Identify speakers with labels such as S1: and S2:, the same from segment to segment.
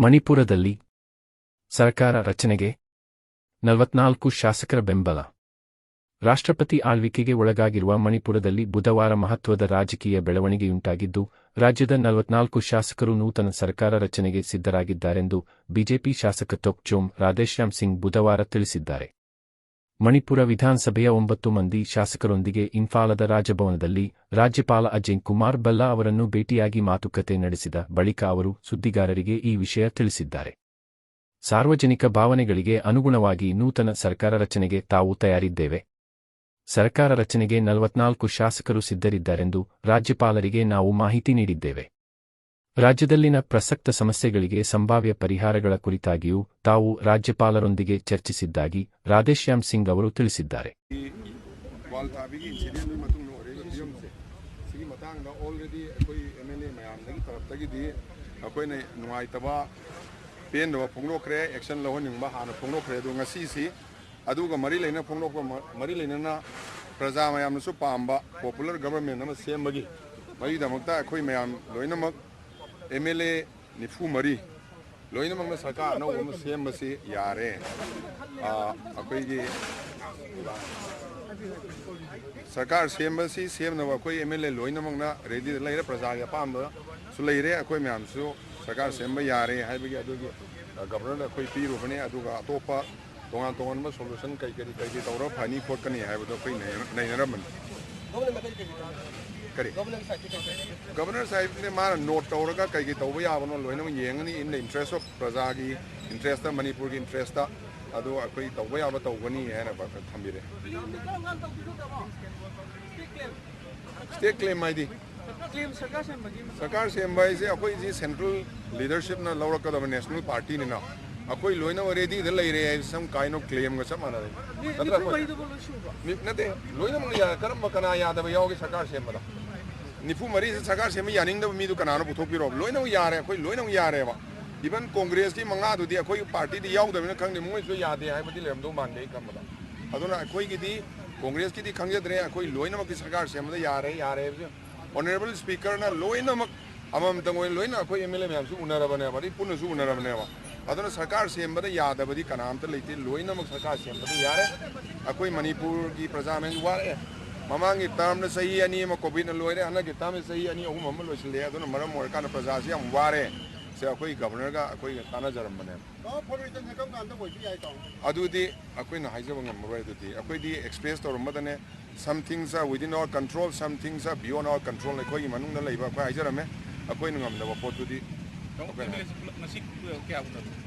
S1: ಮಣಿಪುರದಲ್ಲಿ ಸರ್ಕಾರ ರಚನೆಗೆ 44 ಶಾಸಕರ ಬೆಂಬಲ. ರಾಷ್ಟ್ರಪತಿ ಆಳ್ವಿಕೆಗೆ ಒಳಗಾಗಿರುವ ಮಣಿಪುರದಲ್ಲಿ ಬುಧವಾರ ಮಹತ್ವದ ರಾಜಕೀಯ ಬೆಳವಣಿಗೆಯುಂಟಾಗಿದ್ದು, ರಾಜ್ಯದ 44 ಶಾಸಕರು ನೂತನ ಸರ್ಕಾರ ರಚನೆಗೆ ಸಿದ್ಧರಾಗಿದ್ದಾರೆಂದು ಬಿಜೆಪಿ ಶಾಸಕ ತೊಕ್ಚೋಮ್ ರಾಧೇಶ್ಯಾಮ್ ಸಿಂಗ್ ಬುಧವಾರ ತಿಳಿಸಿದ್ದಾರೆ. ಮಣಿಪುರ ವಿಧಾನಸಭೆಯ 9 ಮಂದಿ ಶಾಸಕರೊಂದಿಗೆ ಇಂಫಾಲದ ರಾಜಭವನದಲ್ಲಿ ರಾಜ್ಯಪಾಲ ಅಜಯ್ ಕುಮಾರ್ ಭಲ್ಲಾ ಅವರನ್ನು ಭೇಟಿಯಾಗಿ ಮಾತುಕತೆ ನಡೆಸಿದ ಬಳಿಕ ಅವರು ಸುದ್ದಿಗಾರರಿಗೆ ಈ ವಿಷಯ ತಿಳಿಸಿದ್ದಾರೆ. ಸಾರ್ವಜನಿಕ ಭಾವನೆಗಳಿಗೆ ಅನುಗುಣವಾಗಿ ನೂತನ ಸರ್ಕಾರ ರಚನೆಗೆ ತಾವು ತಯಾರಿದ್ದೇವೆ. ಸರ್ಕಾರ ರಚನೆಗೆ 44 ಶಾಸಕರು ಸಿದ್ಧರಿದ್ದಾರೆಂದು ರಾಜ್ಯಪಾಲರಿಗೆ ನಾವು ಮಾಹಿತಿ ನೀಡಿದ್ದೇವೆ. ರಾಜ್ಯದಲ್ಲಿನ ಪ್ರಸಕ್ತ ಸಮಸ್ಯೆಗಳಿಗೆ ಸಂಭಾವ್ಯ ಪರಿಹಾರಗಳ ಕುರಿತಾಗಿಯೂ ತಾವು ರಾಜ್ಯಪಾಲರೊಂದಿಗೆ ಚರ್ಚಿಸಿದ್ದಾಗಿ ರಾಧೇಶ್ಯಾಮ್ ಸಿಂಗ್ ಅವರು ತಿಳಿಸಿದ್ದಾರೆ.
S2: MLA nifu mari loina mangna sarkar na wom sem masi yare akoi sarkar sem masi sem na akoi MLA loina mangna ready laira praja ya pam da su laire akoi myam su sarkar sem ba yare haibagi adugi governor akoi piru bane aduga atopa tongan ma solution kai tawra phani khotkani haibado akoi nei naraman Governor Sahib ne mara note tawraga kai tawba yabano loina yengani in the interest of Prajagi interest of Manipur interest adu akoi tawba yaba tawgani haina thambire state claim maidi sarkar sembai se akoi ji central leadership na lawrakada national party ni na akoi loina ready the laire some kind of claim ga samana nate loina mang ya karam kana yada ba yogi sarkar sembada nifu mari se sarkar sem yaning da mi du kana no puthopiro loina yare akoi loina yare ba even congress ki manga du di akoi party di yaw da na khang ni moi so yade hai ba di lem do man dei kamada aduna akoi ki di congress ki di khang jadre akoi loina ma ki sarkar sem da yare honorable speaker na loina ma amam tangoi loina akoi MLA myam su unara bane ba di punu su unara bane ba aduna sarkar sembada yadabadi kanamta leite loina mak sarkar sembada yare akoi manipur ki praja men ware mamangi term na sahi ani ma covid na loire ana ki term sahi ani ahum am loisle aduna maram mor kana praja se am ware se akoi governor ga akoi tana jaram bane adudi akoi na haijaba ngam roi adudi akoi di express to madane some things are within our control, some things are beyond our control akoi manung na leiba akoi hajarame akoi ngam da potudi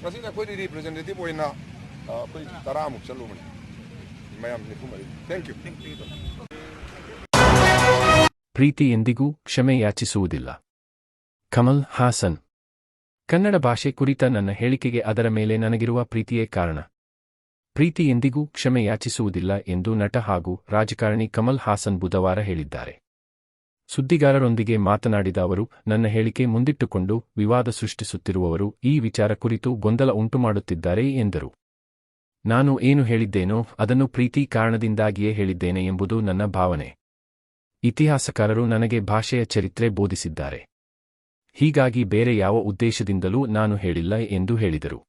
S2: Masih aku di representative oina aku tara muk chalu mani mayam nifu mari thank you
S1: ಪ್ರೀತಿ ಎಂದಿಗೂ ಕ್ಷಮೆ ಯಾಚಿಸುವುದಿಲ್ಲ. ಕಮಲ್ ಹಾಸನ್. ಕನ್ನಡ ಭಾಷೆ ಕುರಿತ ನನ್ನ ಹೇಳಿಕೆಗೆ ಅದರ ಮೇಲೆ ನನಗಿರುವ ಪ್ರೀತಿಯೇ ಕಾರಣ. ಪ್ರೀತಿ ಎಂದಿಗೂ ಕ್ಷಮೆ ಯಾಚಿಸುವುದಿಲ್ಲ ಎಂದು ನಟ ಹಾಗೂ ರಾಜಕಾರಣಿ ಕಮಲ್ ಹಾಸನ್ ಬುಧವಾರ ಹೇಳಿದ್ದಾರೆ. ಸುದ್ದಿಗಾರರೊಂದಿಗೆ ಮಾತನಾಡಿದ ಅವರು, ನನ್ನ ಹೇಳಿಕೆ ಮುಂದಿಟ್ಟುಕೊಂಡು ವಿವಾದ ಸೃಷ್ಟಿಸುತ್ತಿರುವವರು ಈ ವಿಚಾರ ಕುರಿತು ಗೊಂದಲ ಉಂಟುಮಾಡುತ್ತಿದ್ದಾರೆ ಎಂದರು. ನಾನು ಏನು ಹೇಳಿದ್ದೇನೋ ಅದನ್ನು ಪ್ರೀತಿ ಕಾರಣದಿಂದಾಗಿಯೇ ಹೇಳಿದ್ದೇನೆ ಎಂಬುದು ನನ್ನ ಭಾವನೆ. ಇತಿಹಾಸಕಾರರು ನನಗೆ ಭಾಷೆಯ ಚರಿತ್ರೆ ಬೋಧಿಸಿದ್ದಾರೆ. ಹೀಗಾಗಿ ಬೇರೆ ಯಾವ ಉದ್ದೇಶದಿಂದಲೂ ನಾನು ಹೇಳಿಲ್ಲ ಎಂದು ಹೇಳಿದರು.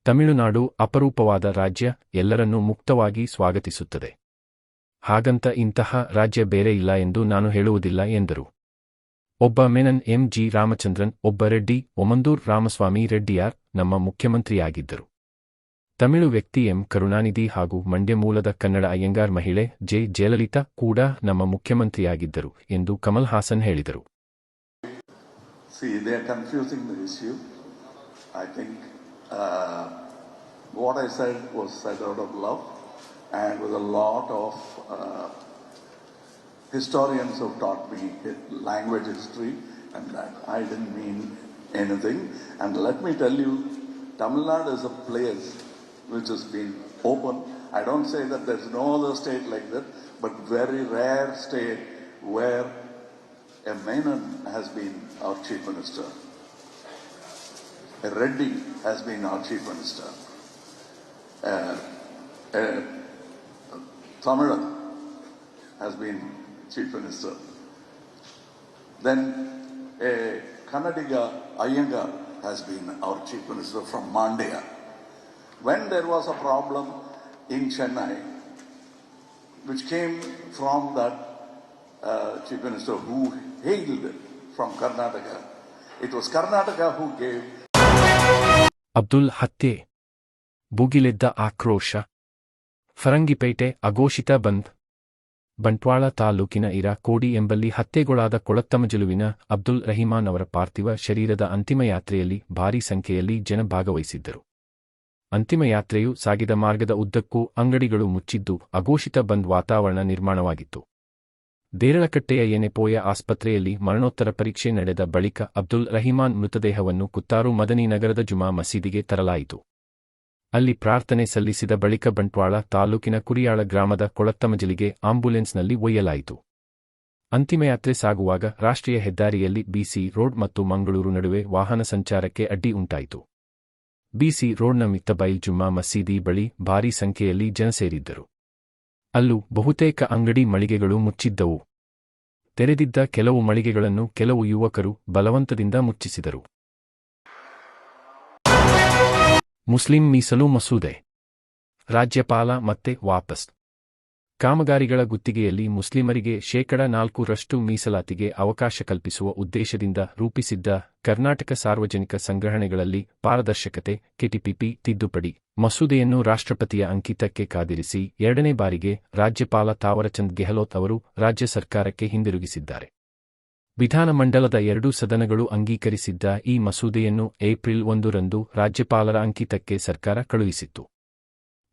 S1: ತಮಿಳುನಾಡು ಅಪರೂಪವಾದ ರಾಜ್ಯ, ಎಲ್ಲರನ್ನೂ ಮುಕ್ತವಾಗಿ ಸ್ವಾಗತಿಸುತ್ತದೆ. ಹಾಗಂತ ಇಂತಹ ರಾಜ್ಯ ಬೇರೆ ಇಲ್ಲ ಎಂದು ನಾನು ಹೇಳುವುದಿಲ್ಲ ಎಂದರು. ಒಬ್ಬ ಮೆನನ್ MG ರಾಮಚಂದ್ರನ್, ಒಬ್ಬ ರೆಡ್ಡಿ ಒಮಂದೂರ್ ರಾಮಸ್ವಾಮಿ ರೆಡ್ಡಿಯಾರ್ ನಮ್ಮ ಮುಖ್ಯಮಂತ್ರಿಯಾಗಿದ್ದರು. ತಮಿಳು ವ್ಯಕ್ತಿ M ಕರುಣಾನಿಧಿ ಹಾಗೂ ಮಂಡ್ಯ ಮೂಲದ ಕನ್ನಡ ಅಯ್ಯಂಗಾರ್ ಮಹಿಳೆ J ಜಯಲಲಿತಾ ಕೂಡ ನಮ್ಮ ಮುಖ್ಯಮಂತ್ರಿಯಾಗಿದ್ದರು ಎಂದು ಕಮಲ್ ಹಾಸನ್ ಹೇಳಿದರು.
S3: See, they are confusing the issue. I think what I said was said out of love. And with a lot of historians who taught me language history, and that I didn't mean anything. And let me tell you, Tamil Nadu is a place which has been open. I don't say that there's no other state like that, but very rare state where a Menon has been our chief minister, a Reddy has been our chief minister, Tamilan has been chief minister. Then a Kannadiga Iyengar has been our Chief Minister from Mandya. When there was a problem in Chennai, which came from that Chief Minister who hailed from Karnataka, it was Karnataka who gave.
S1: Abdul ಹತ್ಯೆ, ಭುಗಿಲೆದ್ದ ಆಕ್ರೋಶ, ಫರಂಗಿಪೇಟೆ ಅಘೋಷಿತ ಬಂದ್. ಬಂಟ್ವಾಳ ತಾಲೂಕಿನ ಕೋಡಿ ಎಂಬಲ್ಲಿ ಹತ್ಯೆಗೊಳಾದ ಕೊಳತ್ತಮಜಲುವಿನ ಅಬ್ದುಲ್ ರಹಿಮಾನ್ ಅವರ ಪಾರ್ಥಿವ ಶರೀರದ ಅಂತಿಮಯಾತ್ರೆಯಲ್ಲಿ ಭಾರೀ ಸಂಖ್ಯೆಯಲ್ಲಿ ಜನ ಭಾಗವಹಿಸಿದ್ದರು. ಅಂತಿಮಯಾತ್ರೆಯು ಸಾಗಿದ ಮಾರ್ಗದ ಉದ್ದಕ್ಕೂ ಅಂಗಡಿಗಳು ಮುಚ್ಚಿದ್ದು ಅಘೋಷಿತ ಬಂದ್ ವಾತಾವರಣ ನಿರ್ಮಾಣವಾಗಿತ್ತು. ದೇರಳಕಟ್ಟೆಯ ಎನೆಪೋಯ ಆಸ್ಪತ್ರೆಯಲ್ಲಿ ಮರಣೋತ್ತರ ಪರೀಕ್ಷೆ ನಡೆದ ಬಳಿಕ ಅಬ್ದುಲ್ ರಹಿಮಾನ್ ಮೃತದೇಹವನ್ನು ಕುತ್ತಾರು ಮದನಿ ನಗರದ ಜುಮಾ ಮಸೀದಿಗೆ ತರಲಾಯಿತು. ಅಲ್ಲಿ ಪ್ರಾರ್ಥನೆ ಸಲ್ಲಿಸಿದ ಬಳಿಕ ಬಂಟ್ವಾಳ ತಾಲೂಕಿನ ಕುರಿಯಾಳ ಗ್ರಾಮದ ಕೊಳತ್ತಮಜಲಿಗೆ ಆಂಬ್ಯುಲೆನ್ಸ್ನಲ್ಲಿ ಒಯ್ಯಲಾಯಿತು. ಅಂತಿಮಯಾತ್ರೆ ಸಾಗುವಾಗ ರಾಷ್ಟ್ರೀಯ ಹೆದ್ದಾರಿಯಲ್ಲಿ ಬಿಸಿ ರೋಡ್ ಮತ್ತು ಮಂಗಳೂರು ನಡುವೆ ವಾಹನ ಸಂಚಾರಕ್ಕೆ ಅಡ್ಡಿ ಉಂಟಾಯಿತು. ಬಿಸಿ ರೋಡ್ನ ಮಿತ್ತಬೈಲ್ ಜುಮ್ಮಾ ಮಸೀದಿ ಬಳಿ ಭಾರೀ ಸಂಖ್ಯೆಯಲ್ಲಿ ಜನ ಸೇರಿದ್ದರು. ಅಲ್ಲೂ ಬಹುತೇಕ ಅಂಗಡಿ ಮಳಿಗೆಗಳು ಮುಚ್ಚಿದ್ದವು. ತೆರೆದಿದ್ದ ಕೆಲವು ಮಳಿಗೆಗಳನ್ನು ಕೆಲವು ಯುವಕರು ಬಲವಂತದಿಂದ ಮುಚ್ಚಿಸಿದರು. ಮುಸ್ಲಿಂ ಮೀಸಲು ಮಸೂದೆ, ರಾಜ್ಯಪಾಲ ಮತ್ತೆ ವಾಪಸ್. ಕಾಮಗಾರಿಗಳ ಗುತ್ತಿಗೆಯಲ್ಲಿ ಮುಸ್ಲಿಮರಿಗೆ 4% ಮೀಸಲಾತಿಗೆ ಅವಕಾಶ ಕಲ್ಪಿಸುವ ಉದ್ದೇಶದಿಂದ ರೂಪಿಸಿದ್ದ ಕರ್ನಾಟಕ ಸಾರ್ವಜನಿಕ ಸಂಗ್ರಹಣೆಗಳಲ್ಲಿ ಪಾರದರ್ಶಕತೆ ಕೆಟಿಪಿಪಿ ತಿದ್ದುಪಡಿ ಮಸೂದೆಯನ್ನು ರಾಷ್ಟ್ರಪತಿಯ ಅಂಕಿತಕ್ಕೆ ಕಾದಿರಿಸಿ 2ನೇ ಬಾರಿಗೆ ರಾಜ್ಯಪಾಲ ತಾವರಚಂದ್ ಗೆಹ್ಲೋಟ್ ಅವರು ರಾಜ್ಯ ಸರ್ಕಾರಕ್ಕೆ ಹಿಂದಿರುಗಿಸಿದ್ದಾರೆ. ವಿಧಾನಮಂಡಲದ 2 ಸದನಗಳು ಅಂಗೀಕರಿಸಿದ್ದ ಈ ಮಸೂದೆಯನ್ನು ಏಪ್ರಿಲ್ 1ರಂದು ರಾಜ್ಯಪಾಲರ ಅಂಕಿತಕ್ಕೆ ಸರ್ಕಾರ ಕಳುಹಿಸಿತ್ತು.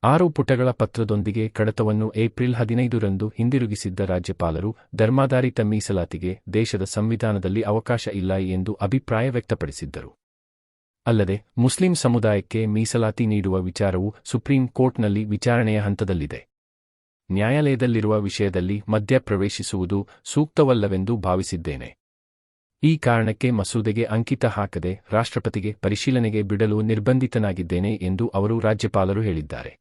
S1: 6 ಪುಟಗಳ ಪತ್ರದೊಂದಿಗೆ ಕಡತವನ್ನು ಏಪ್ರಿಲ್ 15ರಂದು ಹಿಂದಿರುಗಿಸಿದ್ದ ರಾಜ್ಯಪಾಲರು ಧರ್ಮಾಧಾರಿತ ಮೀಸಲಾತಿಗೆ ದೇಶದ ಸಂವಿಧಾನದಲ್ಲಿ ಅವಕಾಶ ಇಲ್ಲ ಎಂದು ಅಭಿಪ್ರಾಯ ವ್ಯಕ್ತಪಡಿಸಿದ್ದರು. ಅಲ್ಲದೆ ಮುಸ್ಲಿಂ ಸಮುದಾಯಕ್ಕೆ ಮೀಸಲಾತಿ ನೀಡುವ ವಿಚಾರವು ಸುಪ್ರೀಂ ಕೋರ್ಟ್ನಲ್ಲಿ ವಿಚಾರಣೆಯ ಹಂತದಲ್ಲಿದೆ. ನ್ಯಾಯಾಲಯದಲ್ಲಿರುವ ವಿಷಯದಲ್ಲಿ ಮಧ್ಯ ಪ್ರವೇಶಿಸುವುದು ಸೂಕ್ತವಲ್ಲವೆಂದು ಭಾವಿಸಿದ್ದೇನೆ. ಈ ಕಾರಣಕ್ಕೆ ಮಸೂದೆಗೆ ಅಂಕಿತ ಹಾಕದೆ ರಾಷ್ಟ್ರಪತಿಗೆ ಪರಿಶೀಲನೆಗೆ ಬಿಡಲು ನಿರ್ಬಂಧಿತನಾಗಿದ್ದೇನೆ ಎಂದು ಅವರು ರಾಜ್ಯಪಾಲರು ಹೇಳಿದ್ದಾರೆ.